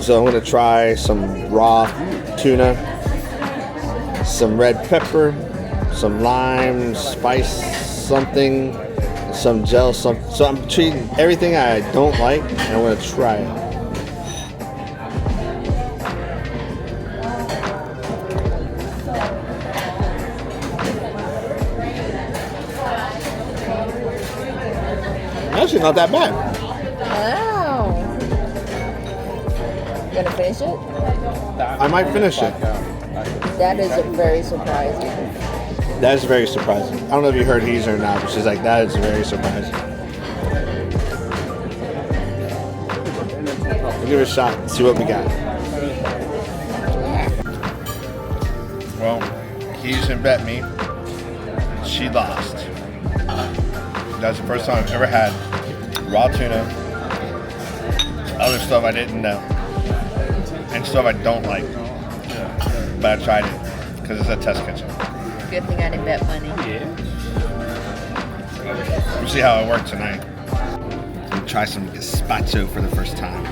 So I'm gonna try some raw tuna, some red pepper, some lime, spice something, some gel, so I'm treating everything I don't like and I'm gonna try it. Actually not that bad. Wow. You gonna finish it? I might finish it. That is very surprising. That is very surprising. I don't know if you heard he's or not, but she's like, that is very surprising. We'll give it a shot and see what we got. Well, Keys and bet me. She lost. That's the first time I've ever had raw tuna, other stuff I didn't know, and stuff I don't like. But I tried it because it's a test kitchen. Good thing I didn't bet money. We'll see how it works tonight. We'll try some gazpacho for the first time.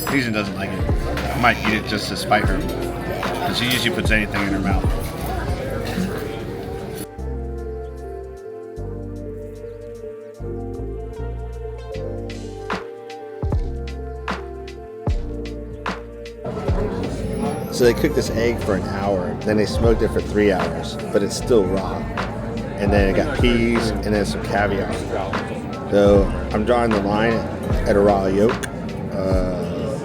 Susan doesn't like it. I might eat it just to spite her. Because she usually puts anything in her mouth. So they cooked this egg for an hour, then they smoked it for 3 hours, but it's still raw. And then it got peas and then some caviar. So I'm drawing the line at a raw yolk.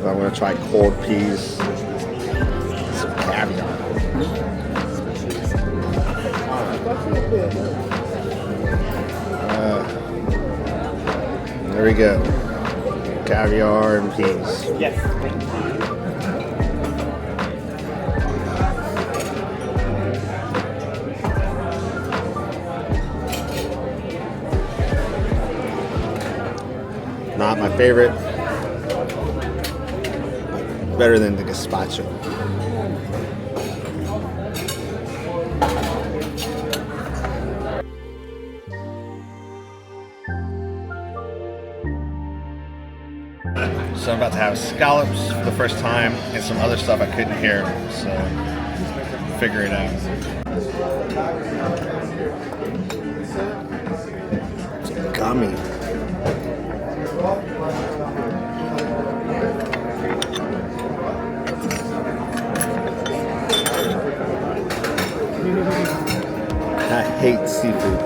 I'm gonna try cold peas, some caviar. There we go. Caviar and peas. Yes. Not my favorite. Better than the gazpacho. So I'm about to have scallops for the first time and some other stuff I couldn't hear, so figure it out. It's gummy. I hate seafood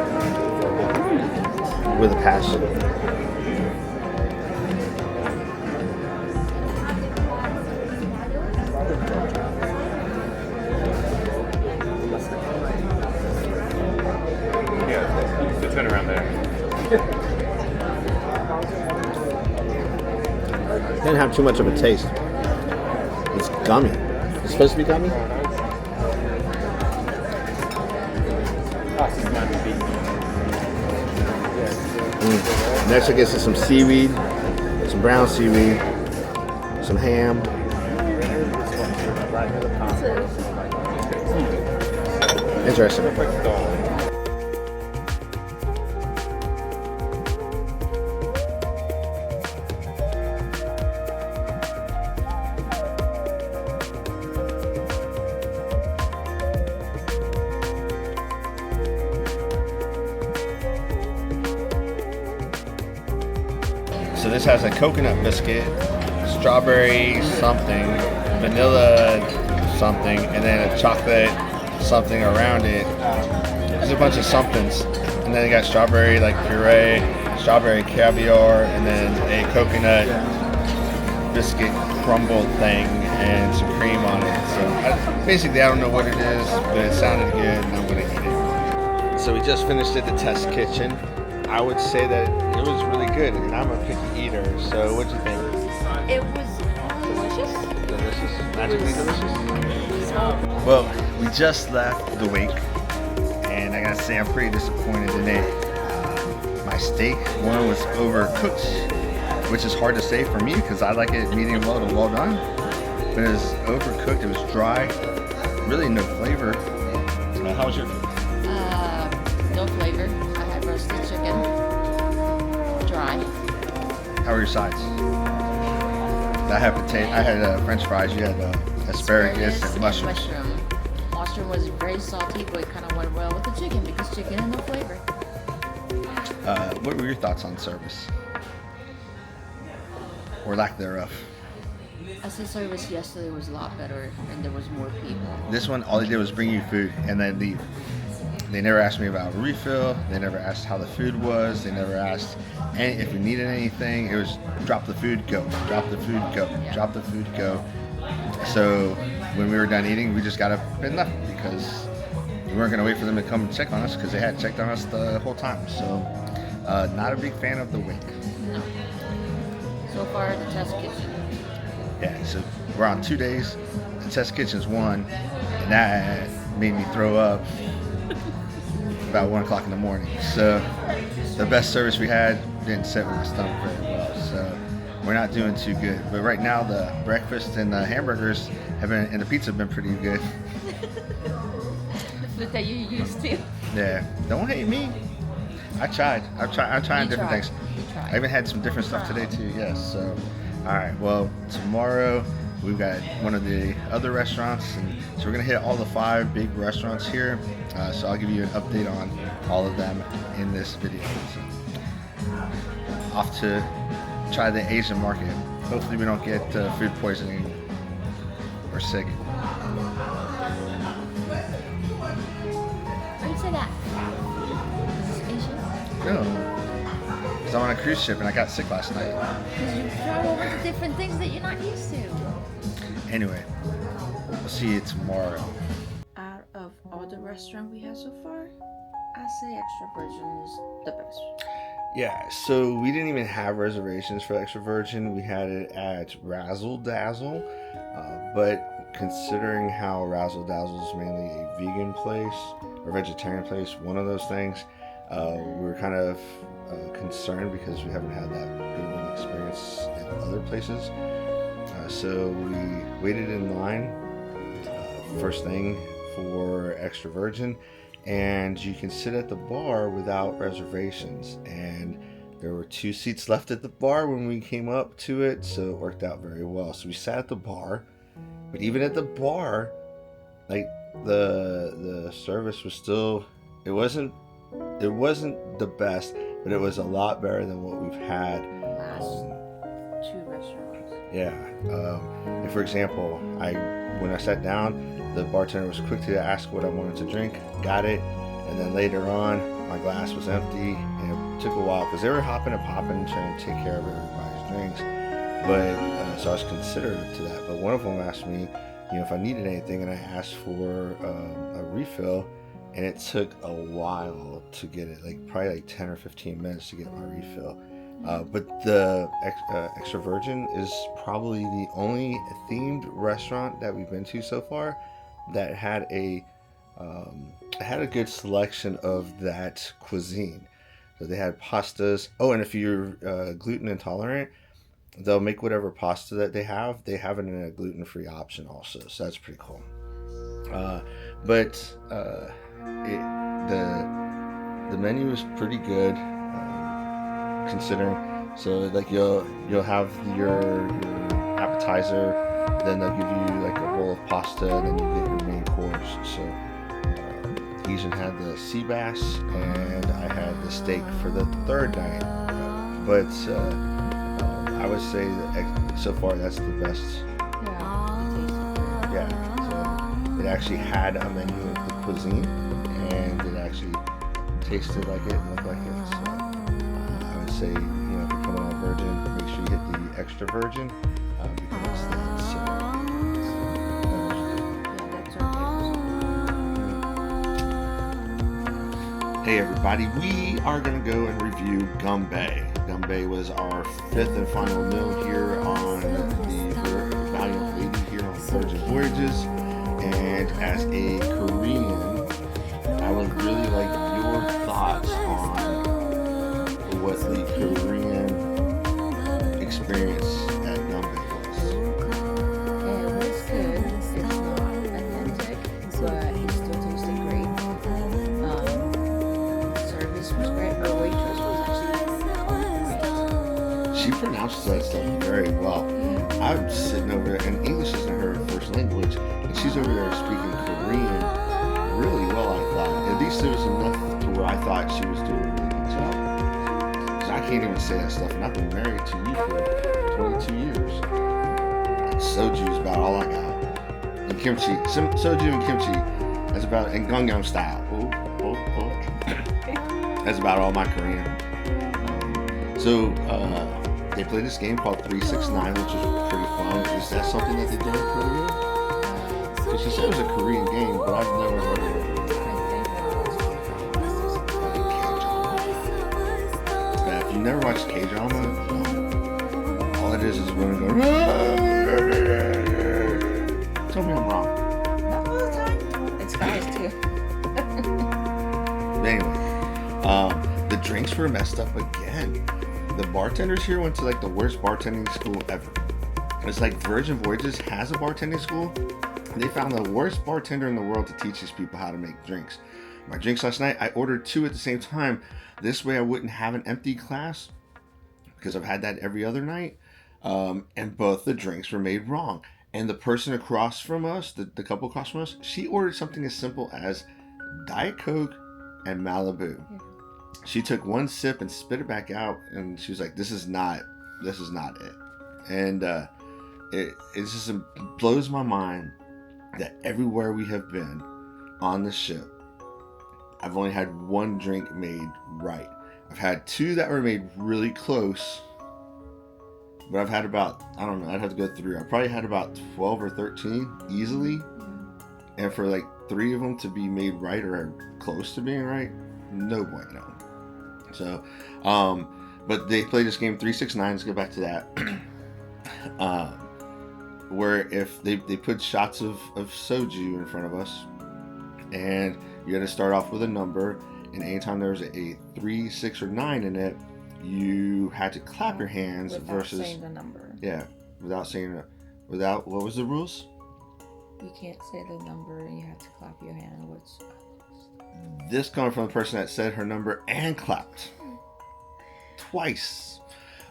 with a passion. Yeah, the turn around there. Didn't have too much of a taste. It's gummy. It's supposed to be gummy? Next I guess is some seaweed, some brown seaweed, some ham. Interesting. So this has a coconut biscuit, strawberry something, vanilla something, and then a chocolate something around it. There's a bunch of somethings. And then you got strawberry like puree, strawberry caviar, and then a coconut biscuit crumble thing and some cream on it. So basically I don't know what it is, but it sounded good and I'm gonna eat it. So we just finished at the test kitchen. I would say that it was really good, and I'm a picky eater, so what'd you think? It was delicious. Delicious? Magically delicious? Well, we just left the wake, and I gotta say I'm pretty disappointed in it. My steak, one, was overcooked, which is hard to say for me because I like it medium well to well done. But it was overcooked, it was dry, really no flavor. How was your food? No flavor. I had roasted chicken. Dry. How were your sides? I had French fries. You had asparagus and mushrooms. Mushroom was very salty, but it kind of went well with the chicken because chicken had no flavor. What were your thoughts on service? Or lack thereof? I said service yesterday was a lot better and there was more people. This one, all they did was bring you food and then leave. They never asked me about a refill. They never asked how the food was. They never asked if we needed anything. It was drop the food, go. Drop the food, go. Drop the food, go. So when we were done eating, we just got up and left because we weren't going to wait for them to come and check on us because they had checked on us the whole time. So not a big fan of the wait. No. So far, the test kitchen. Yeah, so we're on 2 days. The test kitchen's 1, and that made me throw up about 1 o'clock in the morning. So the best service we had didn't sit with my stomach very well. So we're not doing too good. But right now the breakfast and the hamburgers have been, and the pizza have been pretty good. The food that you used to. Yeah, don't hate me. I'm trying different things. I even had some different stuff today too. Yes. So, all right. Well, tomorrow we've got one of the other restaurants, and so we're gonna hit all the 5 big restaurants here. So I'll give you an update on all of them in this video. So, off to try the Asian market. Hopefully we don't get food poisoning or sick. Why did you say that? Is this Asian? No, because I'm on a cruise ship and I got sick last night. Because you try a whole bunch of different things that you're not used to. Anyway, we'll see you tomorrow. Out of all the restaurants we had so far, I say Extra Virgin is the best. Yeah, so we didn't even have reservations for Extra Virgin. We had it at Razzle Dazzle, but considering how Razzle Dazzle is mainly a vegan place or vegetarian place, one of those things, we were kind of concerned because we haven't had that good of an experience in other places. So we waited in line first thing for Extra Virgin, and you can sit at the bar without reservations, and there were 2 seats left at the bar when we came up to it, so it worked out very well. So we sat at the bar, but even at the bar, like the service was still, it wasn't the best, but it was a lot better than what we've had. Last 2 restaurants. Yeah. And for example, when I sat down, the bartender was quick to ask what I wanted to drink, got it, and then later on, my glass was empty, and it took a while because they were hopping and popping, trying to take care of everybody's drinks. But so I was considerate to that. But one of them asked me, if I needed anything, and I asked for a refill, and it took a while to get it, probably 10 or 15 minutes to get my refill. But the Extra Virgin is probably the only themed restaurant that we've been to so far that had a good selection of that cuisine. So they had pastas. Oh, and if you're gluten intolerant, they'll make whatever pasta that they have it in a gluten-free option also. So that's pretty cool. But the menu is pretty good. Considering, so you'll have your appetizer, then they'll give you a bowl of pasta, and then you get your main course. So Asian had the sea bass, and I had the steak for the 3rd night. But I would say that so far that's the best. Yeah, so it actually had a menu of the cuisine, and it actually tasted like it and looked like it. So say, if you're coming on Virgin, make sure you hit the Extra Virgin because that's Hey everybody, we are going to go and review Gumbe. Gumbe was our 5th and final meal here on the Valiant Lady here on Virgin Voyages, and as a Korean, I would really like your thoughts on what the Korean experience at Gumbe was. It was good. It's not authentic, but it still tasted great. Service was great. said stuff very well. I'm sitting over there, and English isn't her first language, and she's over there speaking Korean really well, I thought. At least there was enough to where I thought she was doing a really good job. Because I can't even say that stuff, and I've been married to you for 22 years. Soju is about all I got. And kimchi. Soju and kimchi, that's about, and gangnam style. That's about all my Korean. So, they play this game called 369, which is pretty fun. Is that something that they do in Korea? Because she said it was a Korean game, but I've never heard of it. Yeah, if you never watched K-drama, all it is women going, tell me I'm wrong. Not all the time. It's guys too. But anyway, the drinks were messed up again. The bartenders here went to like the worst bartending school ever. It's like Virgin Voyages has a bartending school. They found the worst bartender in the world to teach these people how to make drinks. My drinks last night, I ordered 2 at the same time. This way I wouldn't have an empty glass, because I've had that every other night. And both the drinks were made wrong. And the person across from us, the couple across from us, she ordered something as simple as Diet Coke and Malibu. She took one sip and spit it back out, and she was like, this is not it. And it just blows my mind that everywhere we have been on the ship, I've only had one drink made right. I've had 2 that were made really close, but I've had about, I don't know, I'd have to go through. I probably had about 12 or 13 easily. And for like 3 of them to be made right or close to being right, no bueno. So, but they play this game 369. Let's go back to that. Where if they put shots of soju in front of us, and you had to start off with a number, and anytime there was a 3, 6, or 9 in it, you had to clap your hands without saying the number. Yeah, without what was the rules? You can't say the number, and you have to clap your hand. This coming from the person that said her number and clapped twice.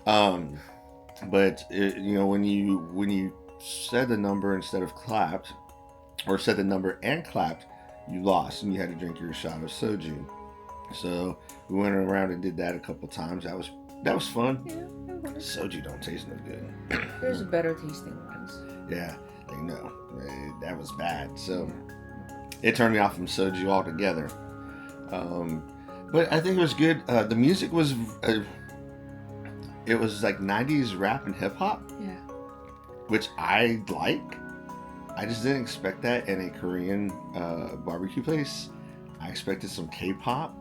But when you said the number instead of clapped, or said the number and clapped, you lost, and you had to drink your shot of soju. So we went around and did that a couple times. That was fun. Yeah, soju don't taste no good. There's better tasting ones. Yeah, they know. That was bad. So it turned me off from soju altogether. But I think it was good. The music was, it was like 90s rap and hip hop. Yeah. Which I like. I just didn't expect that in a Korean barbecue place. I expected some K-pop.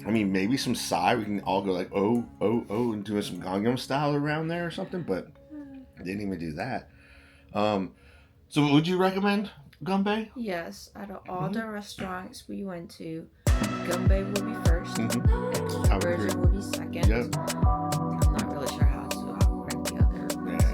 I mean, maybe some Psy. We can all go like, oh, and doing some Gangnam Style around there or something, but I didn't even do that. So would you recommend Ganbei? Yes, out of all the restaurants we went to, Ganbei will be first, and Virgin will be second. Yep. I'm not really sure how to rank the other. Yeah.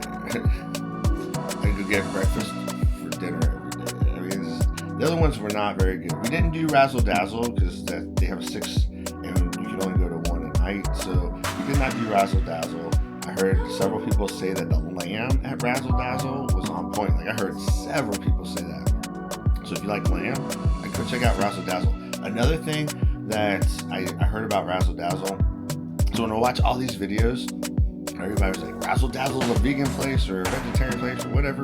I could get breakfast for dinner every day. I mean, the other ones were not very good. We didn't do Razzle Dazzle because they have 6, and you can only go to 1 a night. So we did not do Razzle Dazzle. I heard several people say that the lamb at Razzle Dazzle was on point. Like I heard several people say that. So if you like lamb, go check out Razzle Dazzle. Another thing that I heard about Razzle Dazzle, so when I watch all these videos, everybody was like, Razzle Dazzle is a vegan place or a vegetarian place or whatever,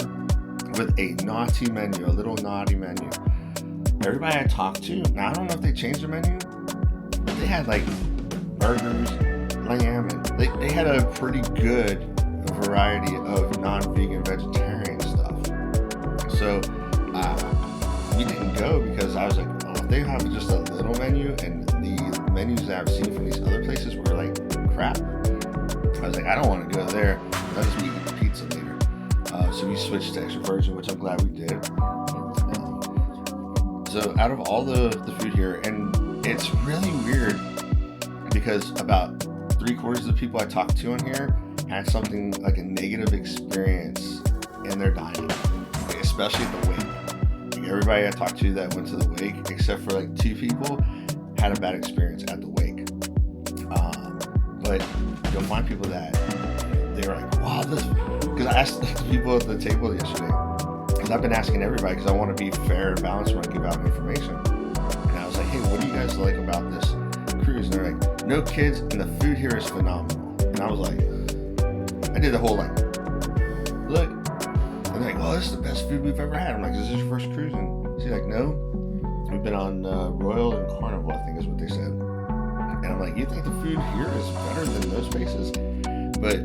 with a naughty menu, a little naughty menu. Everybody I talked to, now I don't know if they changed their menu, but they had like burgers, lamb, and they had a pretty good variety of non-vegan vegetarian stuff. So we didn't go because I was like, oh, if they have just a little menu, and the menus that I've seen from these other places were like crap, I was like, I don't want to go there. I'll just be eating pizza later. So we switched to extra virgin, which I'm glad we did. So out of all the food here, and it's really weird because about 3/4 of the people I talked to on here had something like a negative experience in their dining, especially at the wake. Like everybody I talked to that went to the wake, except for like 2 people, had a bad experience at the wake. But you'll find people that they were like, wow, this, because I asked the people at the table yesterday, because I've been asking everybody because I want to be fair and balanced when I give out information. And I was like, hey, what do you guys like about this cruise? And they're like, no kids, and the food here is phenomenal. And I was like, I did the whole like, look, and they're like, well, this is the best food we've ever had. I'm like, is this your first cruise? And she's like, no, we've been on Royal and Carnival, I think is what they said. And I'm like, you think the food here is better than those places? But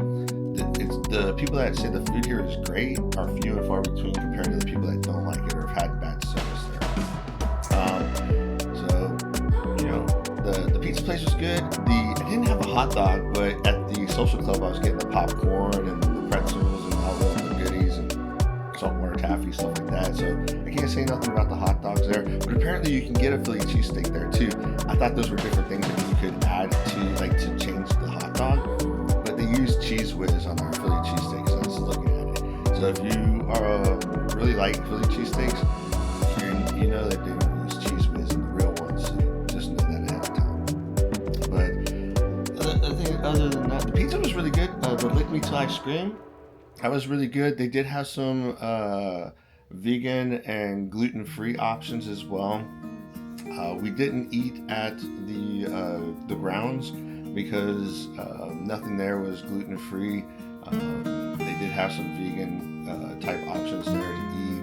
it's the people that say the food here is great are few and far between compared to the people that don't like it or have had bad service there. So, you know, the pizza place was good. I didn't have a hot dog, but at the social club I was getting the popcorn and the pretzels and all the goodies and saltwater taffy, stuff like that. So I can't say nothing about the hot dogs there. But apparently you can get a Philly cheesesteak there too. I thought those were different things that you could add to change the hot dog. But they use Cheese Whiz on their Philly cheesesteaks. So I was looking at it. So if you are really like Philly cheesesteaks, you know that they don't use Cheese Whiz in the real ones. So just know that ahead of time. But other than that, the pizza was really good. The Lick Me Till Ice Cream, that was really good. They did have some vegan and gluten-free options as well. We didn't eat at the grounds because nothing there was gluten-free. They did have some vegan type options there to eat.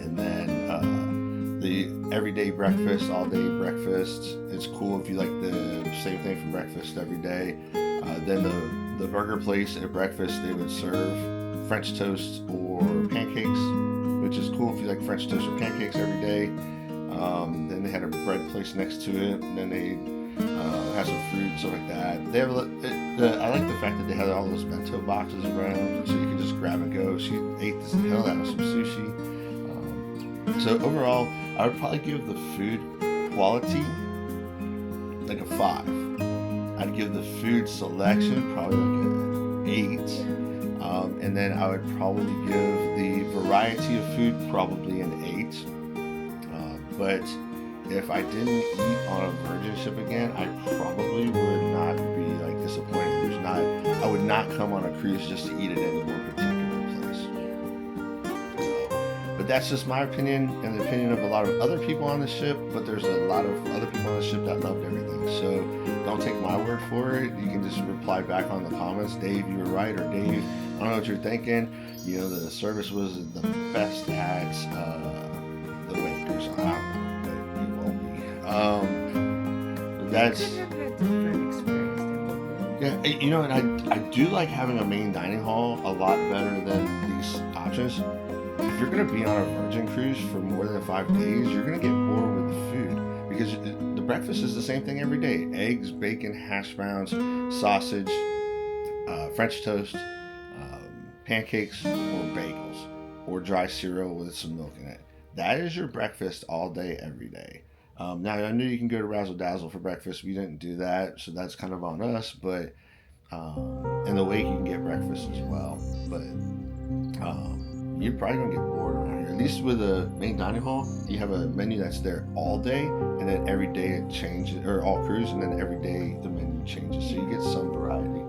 And then the everyday breakfast, all-day breakfast, it's cool if you like the same thing for breakfast every day. Then the burger place at breakfast, they would serve French toast or pancakes, which is cool if you like French toast or pancakes every day. Then they had a bread place next to it, and then they have some fruit, stuff like that. They have I like the fact that they had all those bento boxes around, so you could just grab and go. She ate the hell out of some sushi. So overall, I would probably give the food quality like a 5. I'd give the food selection probably like an 8. And then I would probably give the variety of food probably an 8. But if I didn't eat on a Virgin ship again, I probably would not be like disappointed. I would not come on a cruise just to eat at any one particular place. But that's just my opinion and the opinion of a lot of other people on the ship. But there's a lot of other people on the ship that loved everything. So don't take my word for it. You can just reply back on the comments. Dave, you were right, or Dave, I don't know what you're thinking. You know, the service was the best at the Wakers. But you won't be. That's. Yeah, you know, and I do like having a main dining hall a lot better than these options. If you're going to be on a Virgin cruise for more than 5 days, you're going to get bored with the food because the breakfast is the same thing every day. Eggs, bacon, hash browns, sausage, French toast, pancakes, or bagels, or dry cereal with some milk in it. That is your breakfast all day, every day. Now, I know you can go to Razzle Dazzle for breakfast. We didn't do that, so that's kind of on us. But in the Wake, you can get breakfast as well. But you're probably going to get bored around here. At least with a main dining hall, you have a menu that's there all day, and then every day it changes, or all cruise, and then every day the menu changes. So you get some variety.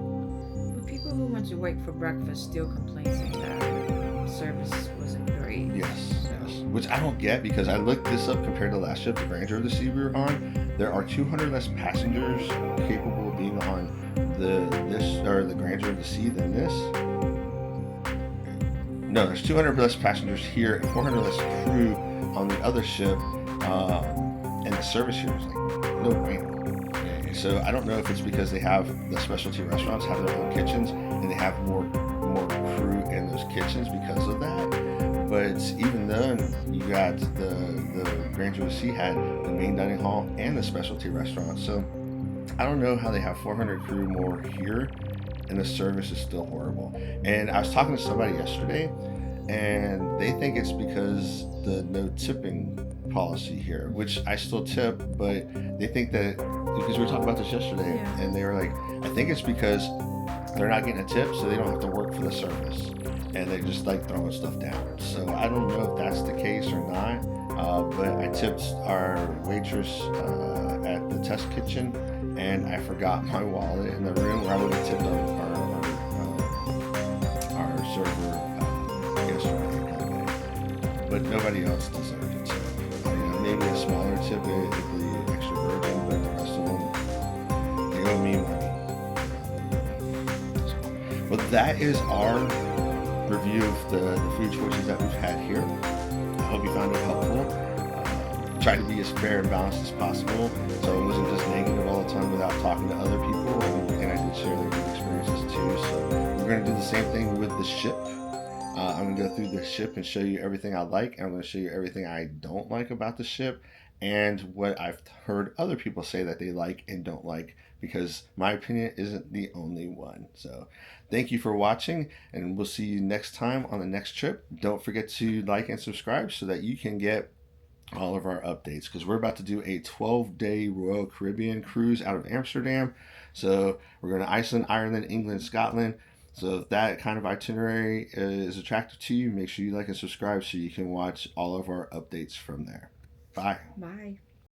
But people who went to Wake for breakfast still complain that service wasn't great. Yes. Which I don't get because I looked this up compared to last ship, the Grandeur of the Sea we were on. There are 200 less passengers capable of being on the Grandeur of the Sea than this. No, there's 200 less passengers here and 400 less crew on the other ship. And the service here is like no brainer. So I don't know if it's because they have the specialty restaurants have their own kitchens and they have more crew in those kitchens because of that. But even then, you got the Grandeur of the Sea had the main dining hall and the specialty restaurant. So I don't know how they have 400 crew more here, and the service is still horrible. And I was talking to somebody yesterday, and they think it's because the no tipping policy here, which I still tip, but they think that because we were talking about this yesterday, and they were like, I think it's because they're not getting a tip, so they don't have to work for the service. And they're just like throwing stuff down. So I don't know if that's the case or not. But I tipped our waitress at the test kitchen, and I forgot my wallet in the room where I would have tipped our server yesterday, but nobody else deserved it. So, maybe a smaller tip if the extra virgin, but the rest of them, they owe me money. But that is our review of the food choices that we've had here. I hope you found it helpful. Tried to be as fair and balanced as possible, so it wasn't just negative all the time without talking to other people, and I did share their good experiences too. So we're going to do the same thing with the ship. I'm going to go through the ship and show you everything I like, and I'm going to show you everything I don't like about the ship, and what I've heard other people say that they like and don't like, because my opinion isn't the only one. So thank you for watching, and we'll see you next time on the next trip. Don't forget to like and subscribe so that you can get all of our updates, because we're about to do a 12-day Royal Caribbean cruise out of Amsterdam. So we're going to Iceland, Ireland, England, Scotland. So if that kind of itinerary is attractive to you, make sure you like and subscribe so you can watch all of our updates from there. Bye. Bye.